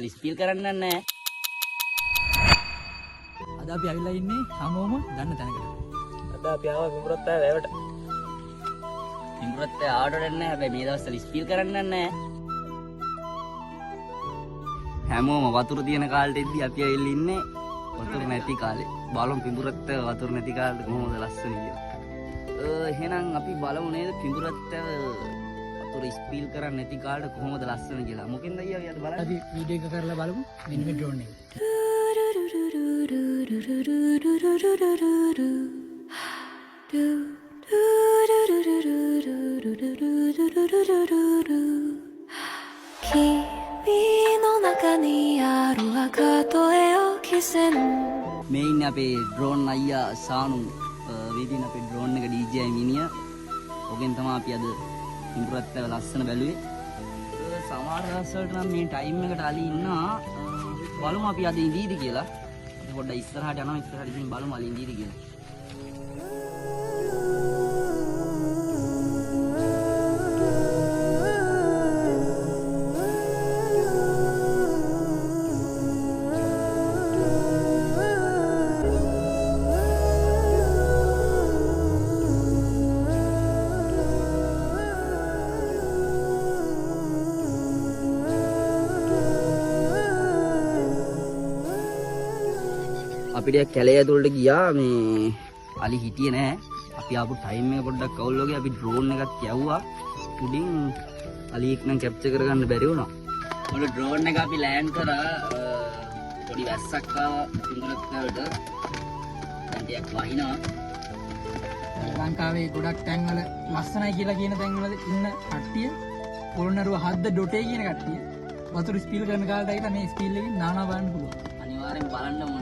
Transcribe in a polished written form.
ස්පීල් කරන්න නැහැ. අද අපි ඇවිල්ලා ඉන්නේ හැමෝම දන්න තැනකට. අද අපි ආවා පිඹුරත් ආව වැවට. පිඹුරත් ආවට නැහැ. හැබැයි මේ දවස්වල ස්පීල් කරන්න නැහැ. හැමෝම වතුර තියෙන කාලෙට ඉද්දි අපි ඇවිල්ලා ඉන්නේ වතුර නැති කාලේ. බලමු පිඹුරත් වතුර නැති කාලේ කොහොමද ලස්සන කියලා. එහෙනම් අපි බලමු නේද පිඹුරත් වතුර ස්පීල් කරන්න නැති කාලේ කොහොමද ලස්සන කියලා. මොකෙන්ද අයියා අපි අද බලන්නේ? අපි වීඩියෝ එක කරලා බලමු. මෙන්න මේ ඩ්‍රෝන් එක. මේ ඉන්නේ අපේ ඩ්‍රෝන් අයියා සානු. වේදින අපේ ඩ්‍රෝන් එක DJ මිනිහා. ඔගෙන් තමයි අපි අද පිඹුරත් ලස්සන බැලුවේ. සමහර දවස්වලට නම් මේ ටයිම් එකට අලි ඉන්නවා. බලමු අපි අද ඉඳීද කියලා. අපි පොඩ්ඩක් ඉස්සරහට යනවා. ඉස්සරහට ඉතින් බලමු අලි ඉඳීද කියලා. අපිට කැලේ ඇතුළට ගියා මේ අලි හිටියේ නෑ. අපි ආපු ටයිම් එක පොඩ්ඩක් අවුල් වගේ අපි ඩ්‍රෝන් එකක් යවුවා. උඩින් අලියෙක් නම් කැප්චර් කරගන්න බැරි වුණා. මොකද ඩ්‍රෝන් එක අපි ලෑන්ඩ් කරා පොඩි වැස්සක් ආවා පිඹුරත් වලට. දැන් ටිකක් වහිනවා. ලංකාවේ ගොඩක් තැන්වල ලස්සනයි කියලා කියන තැන්වල ඉන්න කට්ටිය පොළොන්නරුව හද්ද ඩොටේ කියන කට්ටිය වතුර ස්පීල් කරන කාලට ඇවිල්ලා මේ ස්පීල් එකෙන් නානා බලන්න පුළුවන්. අනිවාර්යෙන් බලන්න